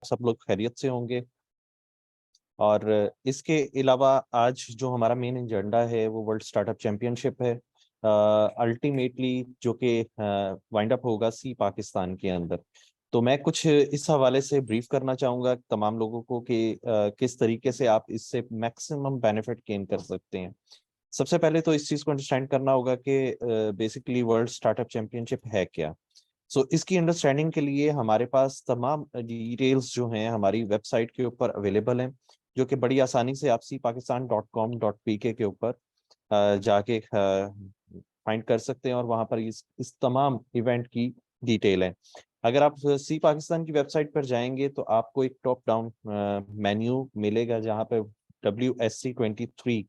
सब लोग खैरियत से होंगे। और इसके अलावा आज जो हमारा मेन एजेंडा है वो वर्ल्ड स्टार्टअप चैंपियनशिप है, अल्टीमेटली जो कि वाइंड अप होगा सी पाकिस्तान के अंदर। तो मैं कुछ इस हवाले से ब्रीफ करना चाहूँगा तमाम लोगों को कि किस तरीके से आप इससे मैक्सिमम बेनिफिट गेन कर सकते हैं। सबसे पहले तो इस चीज़ को अंडरस्टैंड करना होगा कि बेसिकली वर्ल्ड स्टार्टअप चैंपियनशिप है क्या। इसकी अंडरस्टैंडिंग के लिए हमारे पास तमाम डिटेल्स जो हैं हमारी वेबसाइट के ऊपर अवेलेबल हैं, जो कि बड़ी आसानी से आप cpakistan.com.pk के ऊपर जाके फाइंड कर सकते हैं और वहां पर इस तमाम इवेंट की डिटेल है। अगर आप सी पाकिस्तान की वेबसाइट पर जाएंगे तो आपको एक टॉप डाउन मेन्यू मिलेगा जहां पे WSC23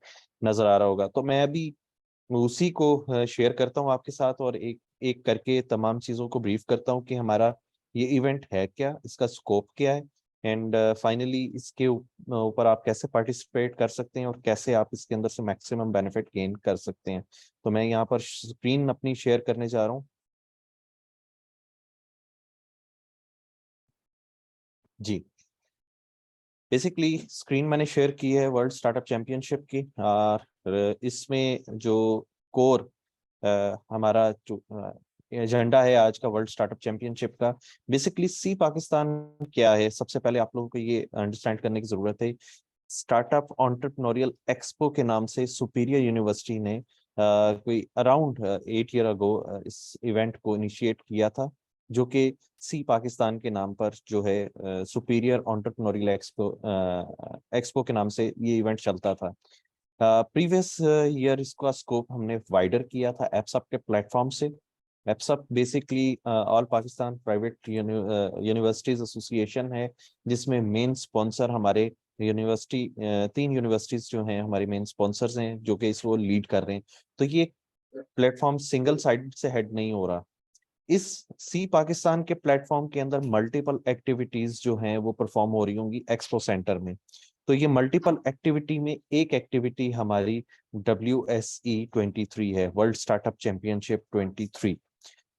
नजर आ रहा होगा। तो मैं अभी उसी को शेयर करता हूँ आपके साथ और एक एक करके तमाम चीज़ों को ब्रीफ करता हूँ कि हमारा ये इवेंट है क्या, इसका स्कोप क्या है, एंड फाइनली इसके ऊपर आप कैसे पार्टिसिपेट कर सकते हैं और कैसे आप इसके अंदर से मैक्सिमम बेनिफिट गेन कर सकते हैं। तो मैं यहाँ पर स्क्रीन अपनी शेयर करने जा रहा हूँ। जी, बेसिकली स्क्रीन मैंने शेयर की है वर्ल्ड स्टार्टअप चैंपियनशिप की, और इसमें जो कोर हमारा जो एजेंडा है आज का वर्ल्ड स्टार्टअप चैंपियनशिप का, बेसिकली सी पाकिस्तान क्या है, सबसे पहले आप लोगों को ये अंडरस्टैंड करने की जरूरत है। स्टार्टअप एंटरप्रेन्योरियल एक्सपो के नाम से सुपीरियर यूनिवर्सिटी ने कोई अराउंड 8 ईयर अगो इस इवेंट को इनिशिएट किया था, जो कि सी पाकिस्तान के नाम पर जो है सुपीरियर एंटरप्रेन्योरियल एक्सपो के नाम से ये इवेंट चलता था। प्रीवियस ईयर इसका स्कोप हमने वाइडर किया था एप्सअप के प्लेटफॉर्म से। APSUP basically all Pakistan private universities association है, जिसमें मेन स्पॉन्सर हमारे यूनिवर्सिटी 3 यूनिवर्सिटीज जो हैं हमारे मेन स्पॉन्सर्स हैं, जो कि इसको लीड कर रहे हैं। तो ये प्लेटफॉर्म सिंगल साइड से हेड नहीं हो रहा। इस सी पाकिस्तान के प्लेटफॉर्म के अंदर मल्टीपल एक्टिविटीज जो हैं वो परफॉर्म हो रही होंगी एक्सपो सेंटर में। तो ये मल्टीपल एक्टिविटी में एक एक्टिविटी हमारी WSE23 है, वर्ल्ड स्टार्टअप चैंपियनशिप 23,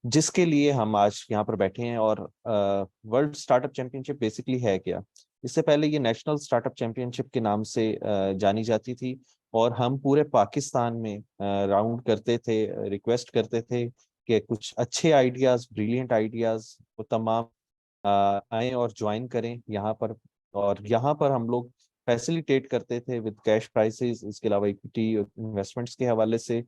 जिसके लिए हम आज यहाँ पर बैठे हैं। और वर्ल्ड स्टार्टअप चैंपियनशिप बेसिकली है क्या, इससे पहले ये नेशनल स्टार्टअप चैंपियनशिप के नाम से जानी जाती थी, और हम पूरे पाकिस्तान में राउंड करते थे, रिक्वेस्ट करते थे कि कुछ अच्छे आइडियाज, ब्रिलियंट आइडियाज वो तमाम आए और ज्वाइन करें यहाँ पर। और यहाँ पर हम लोग फैसिलिटेट करते थे विद कैश प्राइसेस, इसके अलावा इक्विटी इन्वेस्टमेंट्स के हवाले से,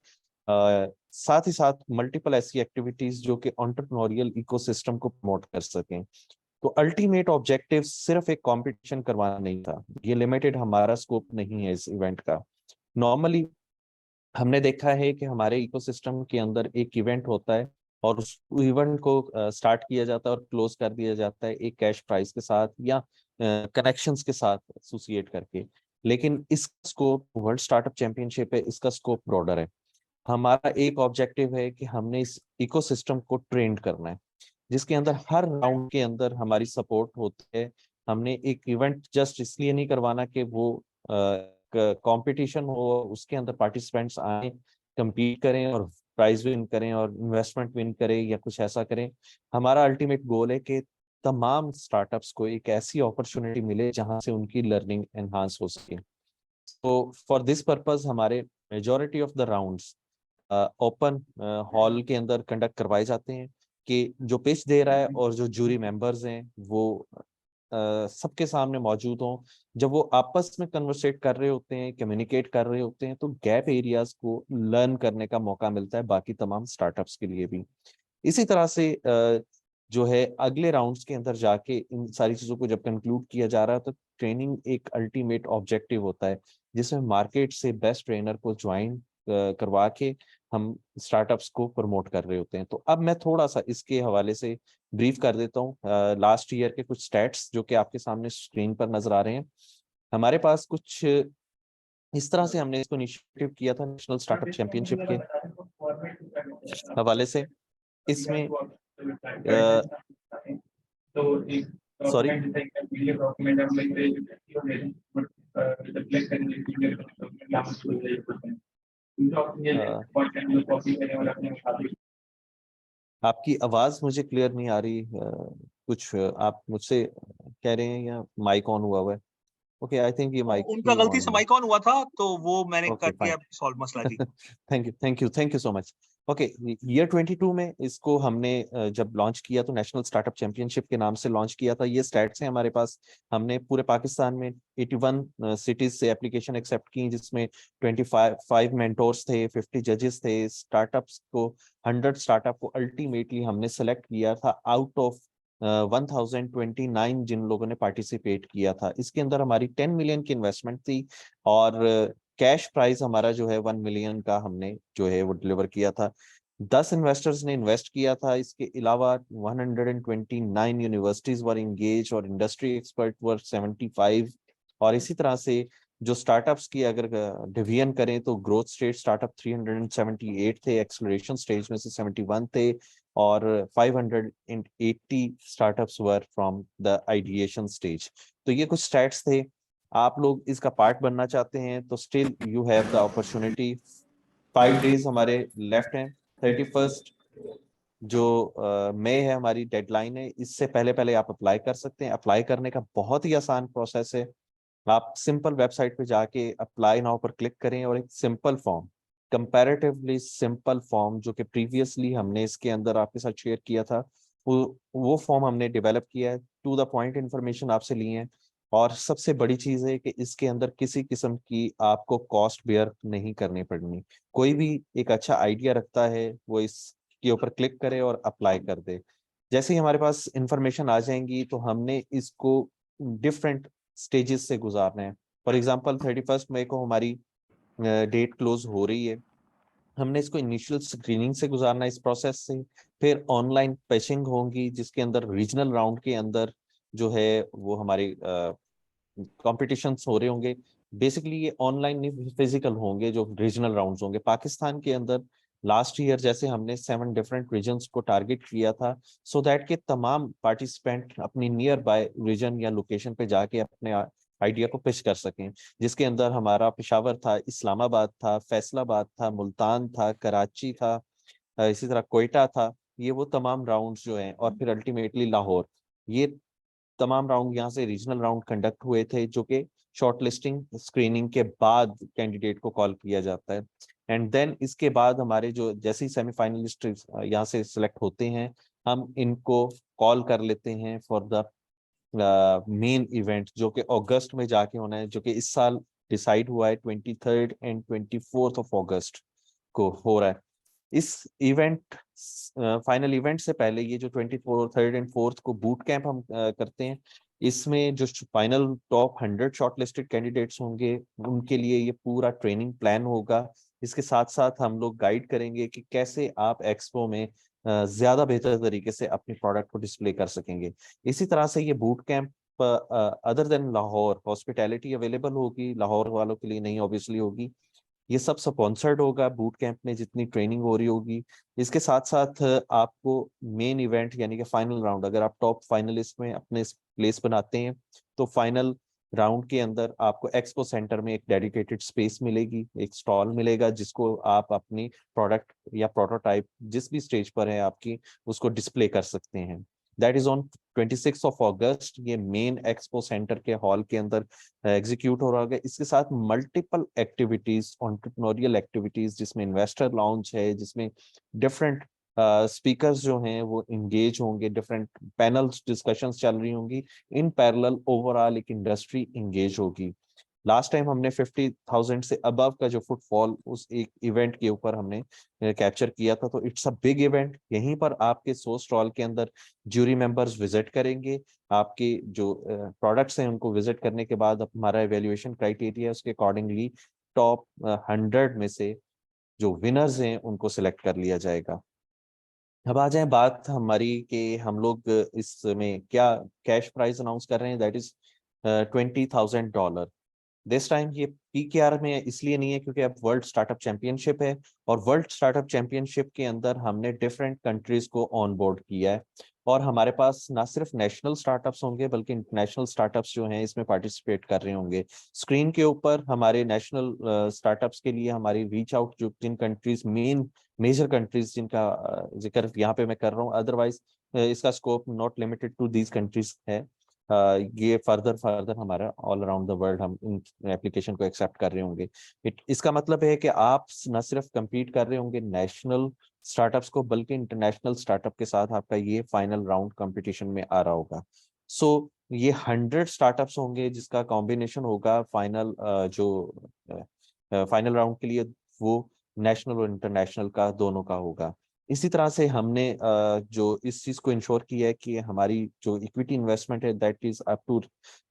साथ ही साथ मल्टीपल ऐसी एक्टिविटीज जो कि एंटरप्रेन्योरियल इकोसिस्टम को प्रमोट कर सकें। तो अल्टीमेट ऑब्जेक्टिव सिर्फ एक कंपटीशन करवाना नहीं था, ये लिमिटेड हमारा स्कोप नहीं है इस इवेंट का। नॉर्मली हमने देखा है कि हमारे इकोसिस्टम के अंदर एक इवेंट होता है और उस इवेंट को स्टार्ट किया जाता है और क्लोज कर दिया जाता है एक कैश प्राइस के साथ या कनेक्शंस के साथ एसोसिएट करके। लेकिन इसका स्कोप वर्ल्ड स्टार्टअप चैंपियनशिप है, इसका स्कोप ब्रॉडर है। हमारा एक ऑब्जेक्टिव है कि हमने इस इकोसिस्टम को ट्रेंड करना है, जिसके अंदर हर राउंड के अंदर हमारी सपोर्ट होती है। हमने एक इवेंट जस्ट इसलिए नहीं करवाना कि वो कंपटीशन हो, उसके अंदर पार्टिसिपेंट्स आए, compete करें और प्राइज विन करें और इन्वेस्टमेंट विन करें या कुछ ऐसा करें। हमारा अल्टीमेट गोल है कि तमाम स्टार्टअप्स को एक ऐसी अपॉर्चुनिटी मिले जहां से उनकी लर्निंग एनहांस हो सके। तो फॉर दिस पर्पस हमारे majority of the rounds open hall के अंदर कंडक्ट करवाए जाते हैं, कि जो पिच दे रहा है और जो जूरी मेंबर्स हैं वो सबके सामने मौजूद हों। जब वो आपस में कन्वर्सेट कर रहे होते हैं, कम्युनिकेट कर रहे होते हैं, तो गैप एरियाज को लर्न करने का मौका मिलता है बाकी तमाम स्टार्टअप्स के लिए भी। इसी तरह से जो है अगले राउंड्स के अंदर जाके इन सारी चीजों को जब कंक्लूड किया जा रहा है तो ट्रेनिंग एक अल्टीमेट ऑब्जेक्टिव होता है, जिसमें मार्केट से बेस्ट ट्रेनर को ज्वाइन करवा के हम स्टार्टअप्स को प्रमोट कर रहे होते हैं। तो अब मैं थोड़ा सा इसके हवाले से ब्रीफ कर देता हूँ लास्ट ईयर के कुछ स्टैट्स जो कि आपके सामने स्क्रीन पर नजर आ रहे हैं। हमारे पास कुछ इस तरह से हमने इसको इनिशिएटिव किया था नेशनल स्टार्टअप चैंपियनशिप के हवाले से। इसमें सॉरी, आपकी आवाज मुझे क्लियर नहीं आ रही, कुछ आप मुझसे कह रहे हैं या माइक ऑन हुआ है? ओके, आई थिंक ये माइक उनका ही गलती ऑन से है। माइक ऑन हुआ था, तो वो मैंने ओके कर फाइन। दिया सॉल्व मसला जी। Thank you so much. Okay, year 22 में इसको हमने जब लॉन्च किया तो नेशनल स्टार्टअप चैंपियनशिप के नाम से लॉन्च किया था। ये स्टैट्स हैं हमारे पास। हमने पूरे पाकिस्तान में 81 सिटीज से एप्लीकेशन एक्सेप्ट की, जिसमें 25 मेंटोर्स थे, 50 जजेस थे। स्टार्टअप्स को 100 स्टार्टअप को अल्टीमेटली हमने सेलेक्ट किया था आउट ऑफ 1029 जिन लोगों ने पार्टिसिपेट किया था। इसके अंदर हमारी 10 मिलियन की इन्वेस्टमेंट थी और कैश प्राइस हमारा जो है 1 मिलियन का हमने जो है वो डिलीवर किया था। 10 इन्वेस्टर्स ने इन्वेस्ट किया था। इसके अलावा 129 यूनिवर्सिटीज वर इंगेज और इंडस्ट्री एक्सपर्ट वर 75। और इसी तरह से जो स्टार्टअप्स की अगर डिवीजन करें तो ग्रोथ स्टेज स्टार्टअप 378 थे, एक्सलरेशन स्टेज में से 71 थे, और 580 startups were from the ideation stage. तो ये कुछ स्टैट्स थे। आप लोग इसका पार्ट बनना चाहते हैं तो still you have the opportunity. 5 days हमारे लेफ्ट हैं। 31 जो मई है हमारी डेडलाइन है। इससे पहले पहले आप अप्लाई कर सकते हैं। अप्लाई करने का बहुत ही आसान प्रोसेस है। आप सिंपल वेबसाइट पे जाके अप्लाई नाउ पर क्लिक करें और एक simple form, comparatively simple form जो कि प्रीवियसली हमने इसके अंदर आपके साथ शेयर किया था, वो फॉर्म हमने डेवलप किया है। टू द पॉइंट इंफॉर्मेशन आपसे लिए हैं। और सबसे बड़ी चीज है कि इसके अंदर किसी किस्म की आपको कॉस्ट बेयर नहीं करनी पड़नी। कोई भी एक अच्छा आइडिया रखता है वो इसके ऊपर क्लिक करे और अप्लाई कर दे। जैसे ही हमारे पास इंफॉर्मेशन आ जाएंगी तो हमने इसको डिफरेंट स्टेजेस से गुजारना है। फॉर एग्जांपल 31 मई को हमारी डेट क्लोज हो रही है। हमने इसको इनिशियल स्क्रीनिंग से गुजारना है, इस प्रोसेस से। फिर ऑनलाइन पैचिंग होंगी जिसके अंदर रीजनल राउंड के अंदर जो है वो हमारे कॉम्पिटिशन्स हो रहे होंगे। बेसिकली ये ऑनलाइन नहीं, फिजिकल होंगे जो रीजनल राउंड्स होंगे पाकिस्तान के अंदर। लास्ट ईयर जैसे हमने 7 डिफरेंट रीजन्स को टारगेट किया था, सो दैट के तमाम पार्टिसिपेंट अपनी नियर बाय रीजन या लोकेशन पे जाके अपने आइडिया को पिच कर सकें। जिसके अंदर हमारा पेशावर था, इस्लामाबाद था, फैसलाबाद था, मुल्तान था, कराची था, इसी तरह कोयटा था। ये वो तमाम राउंड्स जो हैं, और फिर अल्टीमेटली लाहौर। ये तमाम राउंड यहाँ से रीजनल राउंड कंडक्ट हुए थे, जो कि शॉर्ट लिस्टिंग स्क्रीनिंग के बाद कैंडिडेट को कॉल किया जाता है। एंड देन इसके बाद हमारे जो जैसे ही सेमीफाइनलिस्ट यहाँ से सिलेक्ट होते हैं, हम इनको कॉल कर लेते हैं फॉर द मेन इवेंट, जो कि अगस्त में जाके होना है, जो कि इस साल डिसाइड हुआ है 23 एंड 24 अगस्त को हो रहा है। इस इवेंट फाइनल इवेंट से पहले ये जो 24 एंड 4 को बूट कैंप हम करते हैं। इसमें जो फाइनल टॉप 100 शॉर्टलिस्टेड कैंडिडेट्स होंगे उनके लिए ये पूरा ट्रेनिंग प्लान होगा। इसके साथ साथ हम लोग गाइड करेंगे कि कैसे आप एक्सपो में ज्यादा बेहतर तरीके से अपनी प्रोडक्ट को डिस्प्ले कर सकेंगे। इसी तरह से ये boot camp other than Lahore hospitality available होगी, लाहौर वालों के लिए नहीं ऑब्वियसली होगी। ये सब स्पॉन्सर्ड होगा बूट कैंप में जितनी ट्रेनिंग हो रही होगी। इसके साथ साथ आपको मेन इवेंट यानी कि फाइनल राउंड, अगर आप टॉप फाइनलिस्ट में अपने प्लेस बनाते हैं तो फाइनल राउंड के अंदर आपको एक्सपो सेंटर में एक डेडिकेटेड स्पेस मिलेगी, एक स्टॉल मिलेगा, जिसको आप अपनी प्रोडक्ट या प्रोटोटाइप जिस भी स्टेज पर है आपकी उसको डिस्प्ले कर सकते हैं। दैट इज ऑन 26 अगस्त। ये मेन एक्सपो सेंटर के हॉल के अंदर एग्जीक्यूट हो रहा है। इसके साथ मल्टीपल एक्टिविटीज, एंटरप्रेन्योरियल एक्टिविटीज, जिसमें इन्वेस्टर लॉन्च है, जिसमें डिफरेंट स्पीकर्स जो हैं वो इंगेज होंगे, डिफरेंट पैनल्स डिस्कशंस चल रही होंगी। इन पैरेलल ओवरऑल एक इंडस्ट्री इंगेज होगी। लास्ट टाइम हमने 50,000 से अबव का जो फुटफॉल उस एक इवेंट के ऊपर हमने कैप्चर किया था। तो इट्स अ बिग इवेंट। यहीं पर आपके 100 स्टॉल के अंदर ज्यूरी मेंबर्स विजिट करेंगे। आपके जो प्रोडक्ट्स हैं उनको विजिट करने के बाद हमारा एवेल्युएशन क्राइटेरिया है, उसके अकॉर्डिंगली टॉप 100 में से जो विनर्स हैं उनको सिलेक्ट कर लिया जाएगा। अब आ जाए बात हमारी कि हम लोग इसमें क्या कैश प्राइस अनाउंस कर रहे हैं, दैट इज $20,000। दिस टाइम ये पीकेआर में इसलिए नहीं है क्योंकि अब वर्ल्ड स्टार्टअप चैंपियनशिप है, और वर्ल्ड स्टार्टअप चैंपियनशिप के अंदर हमने डिफरेंट कंट्रीज को ऑन बोर्ड किया है। और हमारे पास ना सिर्फ नेशनल स्टार्टअप्स होंगे बल्कि इंटरनेशनल स्टार्टअप्स जो हैं इसमें पार्टिसिपेट कर रहे होंगे। स्क्रीन के ऊपर हमारे नेशनल स्टार्टअप्स के लिए हमारी रीच आउट जो जिन कंट्रीज मेजर कंट्रीज जिनका जिक्र यहाँ पे मैं कर रहा हूँ, अदरवाइज इसका scope not limited to these countries है। ये फर्दर हमारा ऑल अराउंड द वर्ल्ड हम इन एप्लीकेशन को एक्सेप्ट कर रहे होंगे। इसका मतलब है कि आप न सिर्फ compete कर रहे होंगे नेशनल स्टार्टअप्स को, बल्कि इंटरनेशनल स्टार्टअप के साथ आपका ये फाइनल राउंड कंपटीशन में आ रहा होगा। सो ये 100 स्टार्टअप्स होंगे जिसका कॉम्बिनेशन होगा फाइनल जो फाइनल राउंड के लिए, वो नेशनल और इंटरनेशनल का दोनों का होगा। इसी तरह से हमने जो इस चीज को इंश्योर किया है कि हमारी जो इक्विटी इन्वेस्टमेंट है that is up to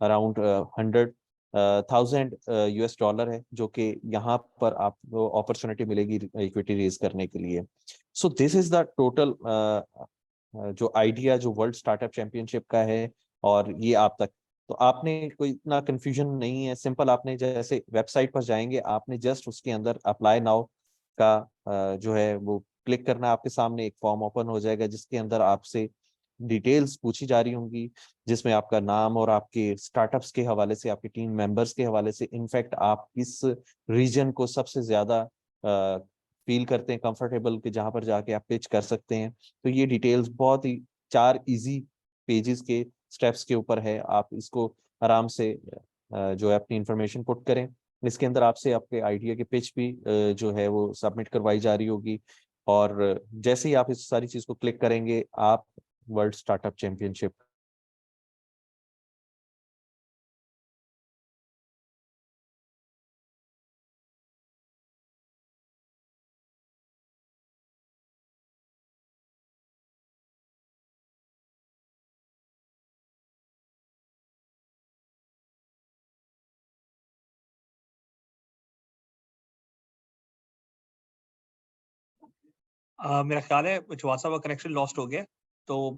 around 100,000 US dollar है, जो कि यहाँ पर आपको अपॉर्चुनिटी मिलेगी इक्विटी रेज करने के लिए। So this is the total जो आइडिया जो वर्ल्ड स्टार्टअप चैंपियनशिप का है, और ये आप तक तो आपने कोई इतना कंफ्यूजन नहीं है। सिंपल, आपने जैसे वेबसाइट पर जाएंगे, आपने जस्ट उसके अंदर अप्लाई नाउ का जो है वो क्लिक करना, आपके सामने एक फॉर्म ओपन हो जाएगा जिसके अंदर आपसे डिटेल्स पूछी जा रही होंगी, जिसमें आपका नाम और आपके स्टार्टअप्स के हवाले से, आपके टीम मेंबर्स के हवाले से, इनफैक्ट आप किस रीजन को सबसे ज्यादा फील करते हैं कंफर्टेबल कि जहां पर जाके आप पिच कर सकते हैं। तो ये डिटेल्स बहुत ही 4 इजी पेजेस के स्टेप्स के ऊपर है। आप इसको आराम से जो है अपनी इंफॉर्मेशन पुट करें। इसके अंदर आपसे आपके आइडिया के पिच भी जो है वो सबमिट करवाई जा रही होगी, और जैसे ही आप इस सारी चीज को क्लिक करेंगे, आप वर्ल्ड स्टार्टअप चैंपियनशिप मेरा ख्याल है ज्वासा का कनेक्शन लॉस्ट हो गया, तो